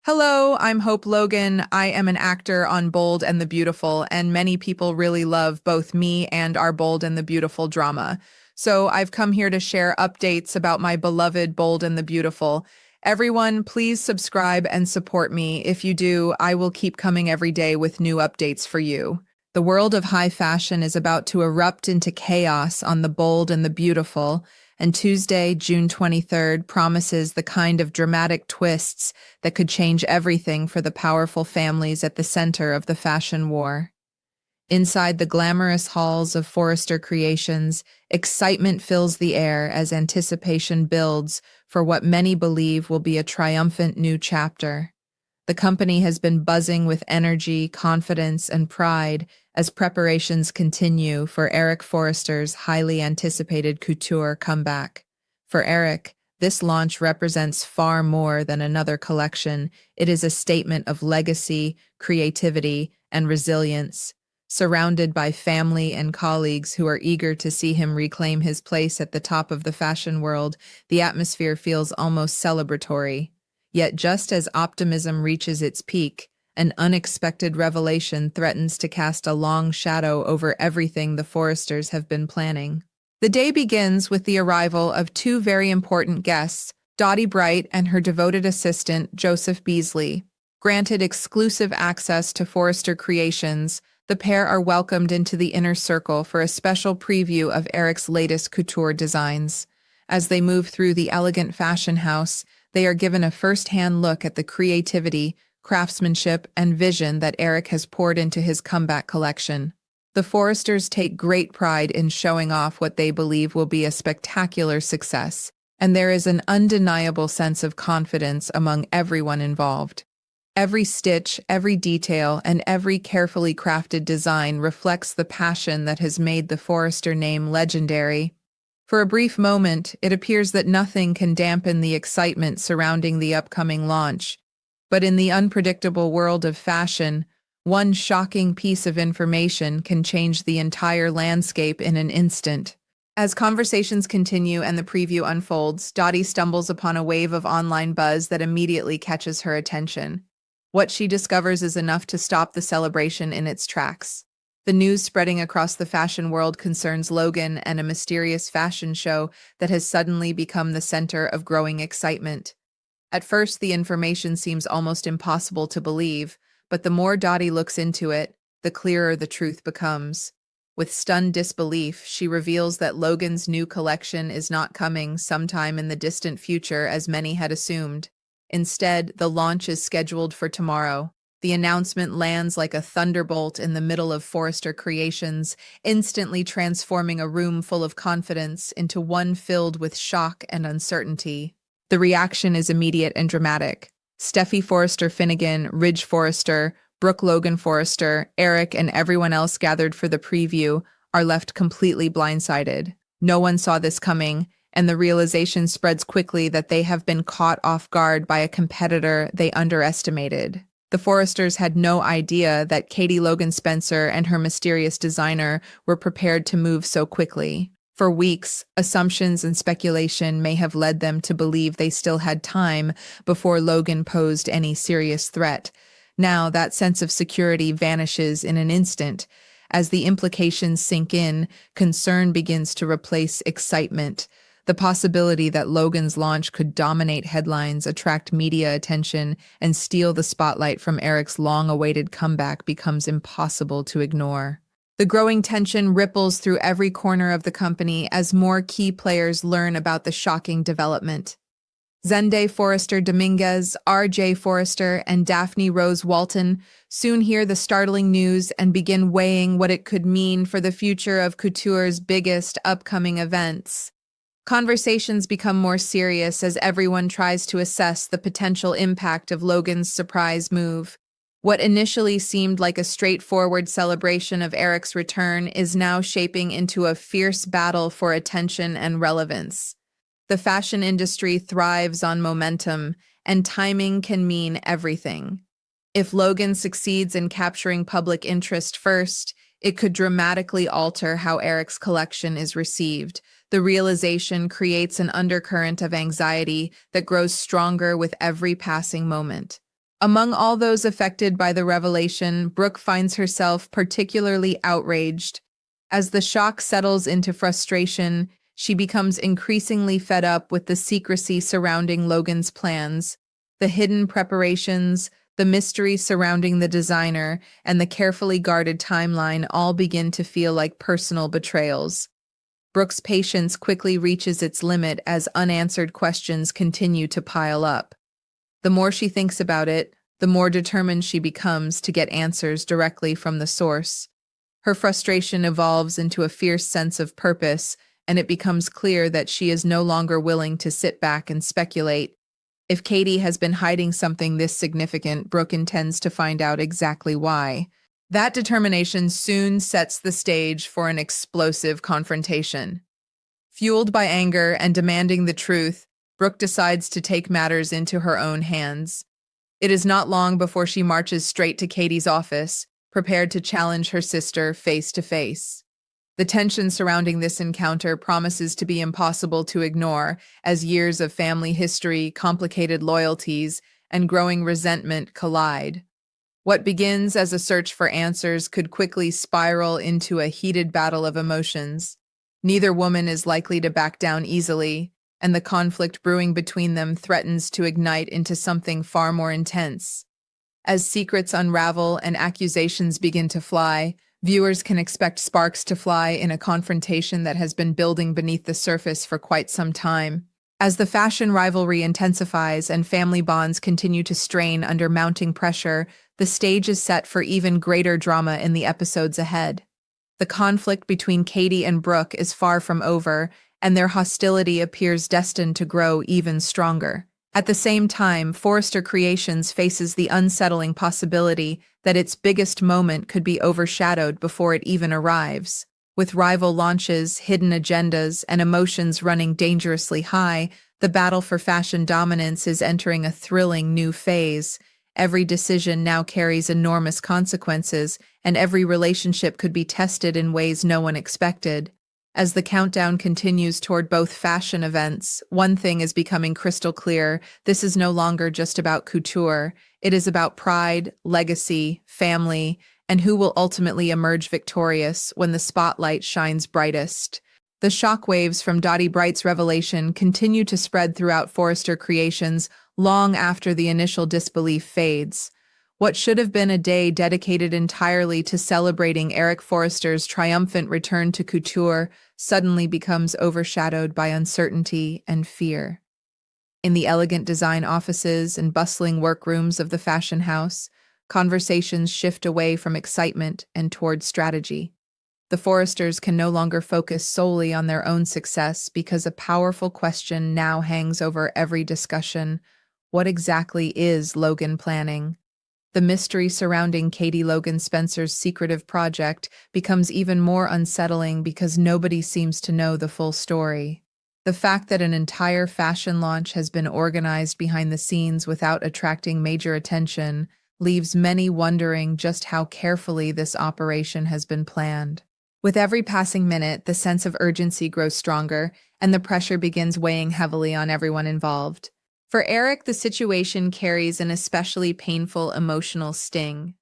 Hello, I'm Hope Logan. I am an actor on Bold and the Beautiful, and many people really love both me and our Bold and the Beautiful drama. So I've come here to share updates about my beloved Bold and the Beautiful. Everyone, please subscribe and support me. If you do, I will keep coming every day with new updates for you. The world of high fashion is about to erupt into chaos on the Bold and the Beautiful, and Tuesday, June 23rd, promises the kind of dramatic twists that could change everything for the powerful families at the center of the fashion war. Inside the glamorous halls of Forrester Creations, excitement fills the air as anticipation builds for what many believe will be a triumphant new chapter. The company has been buzzing with energy, confidence, and pride as preparations continue for Eric Forrester's highly anticipated couture comeback. For Eric, this launch represents far more than another collection. It is a statement of legacy, creativity, and resilience. Surrounded by family and colleagues who are eager to see him reclaim his place at the top of the fashion world, the atmosphere feels almost celebratory. Yet just as optimism reaches its peak, an unexpected revelation threatens to cast a long shadow over everything the Forresters have been planning. The day begins with the arrival of two very important guests, Dottie Bright and her devoted assistant, Joseph Beasley. Granted exclusive access to Forrester Creations, the pair are welcomed into the inner circle for a special preview of Eric's latest couture designs. As they move through the elegant fashion house, they are given a first-hand look at the creativity, craftsmanship, and vision that Eric has poured into his comeback collection. The Forresters take great pride in showing off what they believe will be a spectacular success, and there is an undeniable sense of confidence among everyone involved. Every stitch, every detail, and every carefully crafted design reflects the passion that has made the Forrester name legendary. For a brief moment, it appears that nothing can dampen the excitement surrounding the upcoming launch. But in the unpredictable world of fashion, one shocking piece of information can change the entire landscape in an instant. As conversations continue and the preview unfolds, Dottie stumbles upon a wave of online buzz that immediately catches her attention. What she discovers is enough to stop the celebration in its tracks. The news spreading across the fashion world concerns Logan and a mysterious fashion show that has suddenly become the center of growing excitement. At first, the information seems almost impossible to believe, but the more Dottie looks into it, the clearer the truth becomes. With stunned disbelief, she reveals that Logan's new collection is not coming sometime in the distant future as many had assumed. Instead, the launch is scheduled for tomorrow. The announcement lands like a thunderbolt in the middle of Forrester Creations, instantly transforming a room full of confidence into one filled with shock and uncertainty. The reaction is immediate and dramatic. Steffi Forrester Finnegan, Ridge Forrester, Brooke Logan Forrester, Eric, and everyone else gathered for the preview are left completely blindsided. No one saw this coming, and the realization spreads quickly that they have been caught off guard by a competitor they underestimated. The Forresters had no idea that Katie Logan Spencer and her mysterious designer were prepared to move so quickly. For weeks, assumptions and speculation may have led them to believe they still had time before Logan posed any serious threat. Now, that sense of security vanishes in an instant. As the implications sink in, concern begins to replace excitement. The possibility that Logan's launch could dominate headlines, attract media attention, and steal the spotlight from Eric's long-awaited comeback becomes impossible to ignore. The growing tension ripples through every corner of the company as more key players learn about the shocking development. Zende Forrester Dominguez, R.J. Forrester, and Daphne Rose Walton soon hear the startling news and begin weighing what it could mean for the future of couture's biggest upcoming events. Conversations become more serious as everyone tries to assess the potential impact of Logan's surprise move. What initially seemed like a straightforward celebration of Eric's return is now shaping into a fierce battle for attention and relevance. The fashion industry thrives on momentum, and timing can mean everything. If Logan succeeds in capturing public interest first, it could dramatically alter how Eric's collection is received. The realization creates an undercurrent of anxiety that grows stronger with every passing moment. Among all those affected by the revelation, Brooke finds herself particularly outraged. As the shock settles into frustration, she becomes increasingly fed up with the secrecy surrounding Logan's plans, the hidden preparations, the mystery surrounding the designer, and the carefully guarded timeline all begin to feel like personal betrayals. Brooke's patience quickly reaches its limit as unanswered questions continue to pile up. The more she thinks about it, the more determined she becomes to get answers directly from the source. Her frustration evolves into a fierce sense of purpose, and it becomes clear that she is no longer willing to sit back and speculate. If Katie has been hiding something this significant, Brooke intends to find out exactly why. That determination soon sets the stage for an explosive confrontation. Fueled by anger and demanding the truth, Brooke decides to take matters into her own hands. It is not long before she marches straight to Katie's office, prepared to challenge her sister face to face. The tension surrounding this encounter promises to be impossible to ignore as years of family history, complicated loyalties, and growing resentment collide. What begins as a search for answers could quickly spiral into a heated battle of emotions. Neither woman is likely to back down easily, and the conflict brewing between them threatens to ignite into something far more intense. As secrets unravel and accusations begin to fly, viewers can expect sparks to fly in a confrontation that has been building beneath the surface for quite some time. As the fashion rivalry intensifies and family bonds continue to strain under mounting pressure, the stage is set for even greater drama in the episodes ahead. The conflict between Katie and Brooke is far from over, and their hostility appears destined to grow even stronger. At the same time, Forrester Creations faces the unsettling possibility that its biggest moment could be overshadowed before it even arrives. With rival launches, hidden agendas, and emotions running dangerously high, the battle for fashion dominance is entering a thrilling new phase. Every decision now carries enormous consequences, and every relationship could be tested in ways no one expected. As the countdown continues toward both fashion events, one thing is becoming crystal clear: this is no longer just about couture. It is about pride, legacy, family, and who will ultimately emerge victorious when the spotlight shines brightest. The shockwaves from Dottie Bright's revelation continue to spread throughout Forrester Creations long after the initial disbelief fades. What should have been a day dedicated entirely to celebrating Eric Forrester's triumphant return to couture suddenly becomes overshadowed by uncertainty and fear. In the elegant design offices and bustling workrooms of the fashion house, conversations shift away from excitement and toward strategy. The Forresters can no longer focus solely on their own success because a powerful question now hangs over every discussion: what exactly is Logan planning? The mystery surrounding Katie Logan Spencer's secretive project becomes even more unsettling because nobody seems to know the full story. The fact that an entire fashion launch has been organized behind the scenes without attracting major attention leaves many wondering just how carefully this operation has been planned. With every passing minute, the sense of urgency grows stronger, and the pressure begins weighing heavily on everyone involved. For Eric, the situation carries an especially painful emotional sting.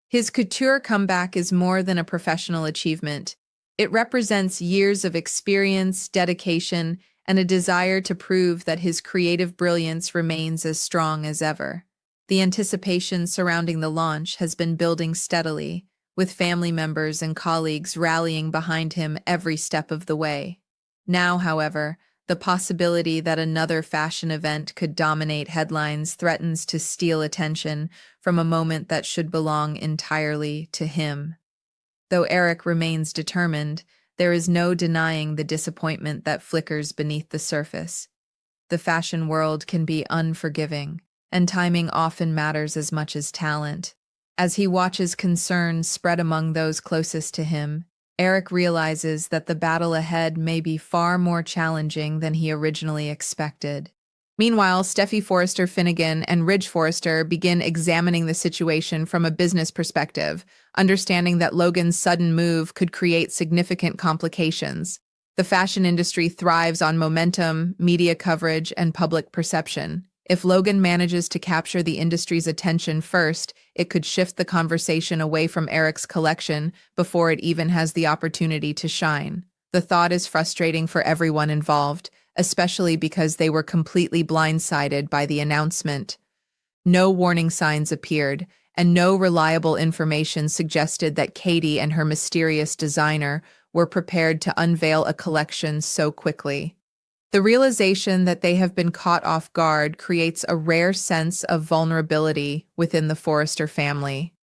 His couture comeback is more than a professional achievement. It represents years of experience, dedication, and a desire to prove that his creative brilliance remains as strong as ever. The anticipation surrounding the launch has been building steadily, with family members and colleagues rallying behind him every step of the way. Now, however, the possibility that another fashion event could dominate headlines threatens to steal attention from a moment that should belong entirely to him. Though Eric remains determined, there is no denying the disappointment that flickers beneath the surface. The fashion world can be unforgiving, and timing often matters as much as talent. As he watches concerns spread among those closest to him, Eric realizes that the battle ahead may be far more challenging than he originally expected. Meanwhile, Steffi Forrester Finnegan and Ridge Forrester begin examining the situation from a business perspective, understanding that Logan's sudden move could create significant complications. The fashion industry thrives on momentum, media coverage, and public perception. If Logan manages to capture the industry's attention first, it could shift the conversation away from Eric's collection before it even has the opportunity to shine. The thought is frustrating for everyone involved, especially because they were completely blindsided by the announcement. No warning signs appeared, and no reliable information suggested that Katie and her mysterious designer were prepared to unveil a collection so quickly. The realization that they have been caught off guard creates a rare sense of vulnerability within the Forrester family.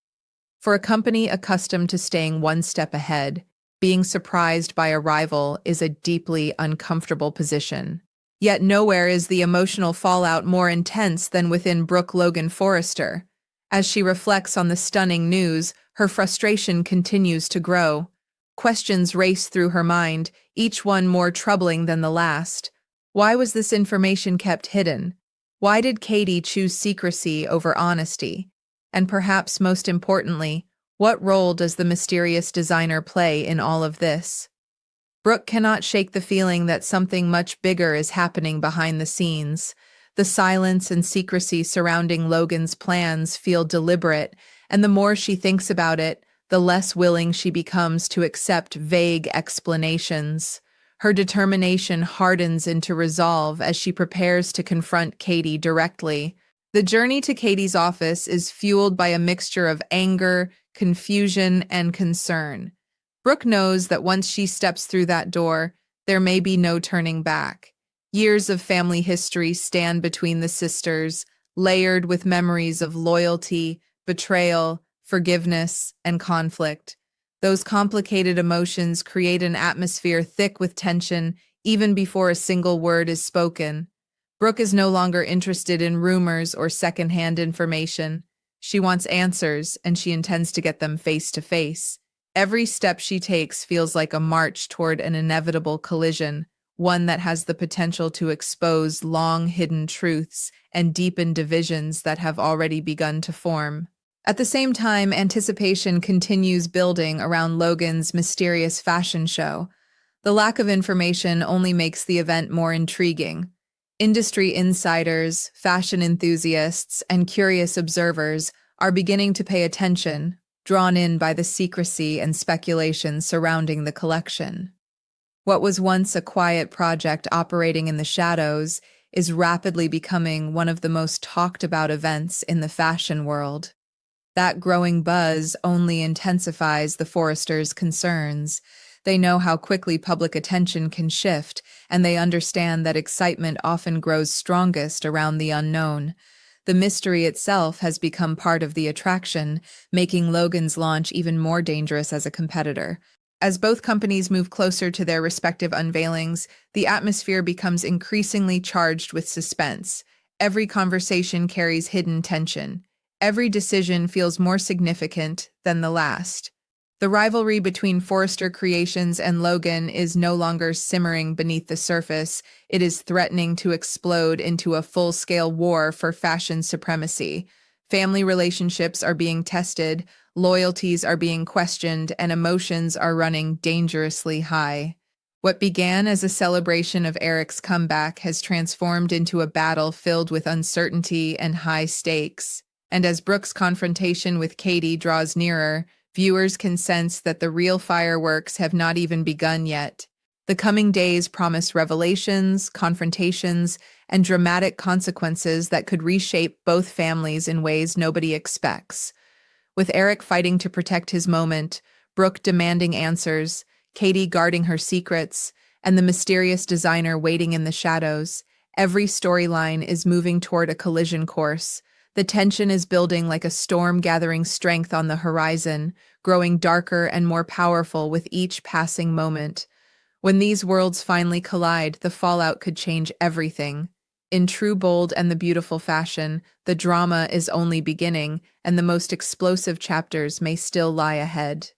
For a company accustomed to staying one step ahead, being surprised by a rival is a deeply uncomfortable position. Yet nowhere is the emotional fallout more intense than within Brooke Logan Forrester. As she reflects on the stunning news, her frustration continues to grow. Questions race through her mind, each one more troubling than the last. Why was this information kept hidden? Why did Katie choose secrecy over honesty? And perhaps most importantly, what role does the mysterious designer play in all of this? Brooke cannot shake the feeling that something much bigger is happening behind the scenes. The silence and secrecy surrounding Logan's plans feel deliberate, and the more she thinks about it, the less willing she becomes to accept vague explanations. Her determination hardens into resolve as she prepares to confront Katie directly. The journey to Katie's office is fueled by a mixture of anger, confusion, and concern. Brooke knows that once she steps through that door, there may be no turning back. Years of family history stand between the sisters, layered with memories of loyalty, betrayal, forgiveness, and conflict. Those complicated emotions create an atmosphere thick with tension even before a single word is spoken. Brooke is no longer interested in rumors or secondhand information. She wants answers, and she intends to get them face to face. Every step she takes feels like a march toward an inevitable collision, one that has the potential to expose long-hidden truths and deepen divisions that have already begun to form. At the same time, anticipation continues building around Logan's mysterious fashion show. The lack of information only makes the event more intriguing. Industry insiders, fashion enthusiasts, and curious observers are beginning to pay attention, drawn in by the secrecy and speculation surrounding the collection. What was once a quiet project operating in the shadows is rapidly becoming one of the most talked about events in the fashion world. That growing buzz only intensifies the Forresters' concerns. They know how quickly public attention can shift, and they understand that excitement often grows strongest around the unknown. The mystery itself has become part of the attraction, making Logan's launch even more dangerous as a competitor. As both companies move closer to their respective unveilings, the atmosphere becomes increasingly charged with suspense. Every conversation carries hidden tension. Every decision feels more significant than the last. The rivalry between Forrester Creations and Logan is no longer simmering beneath the surface. It is threatening to explode into a full-scale war for fashion supremacy. Family relationships are being tested, loyalties are being questioned, and emotions are running dangerously high. What began as a celebration of Eric's comeback has transformed into a battle filled with uncertainty and high stakes. And as Brooke's confrontation with Katie draws nearer, viewers can sense that the real fireworks have not even begun yet. The coming days promise revelations, confrontations, and dramatic consequences that could reshape both families in ways nobody expects. With Eric fighting to protect his moment, Brooke demanding answers, Katie guarding her secrets, and the mysterious designer waiting in the shadows, every storyline is moving toward a collision course. The tension is building like a storm gathering strength on the horizon, growing darker and more powerful with each passing moment. When these worlds finally collide, the fallout could change everything. In true bold and the beautiful fashion, the drama is only beginning, and the most explosive chapters may still lie ahead.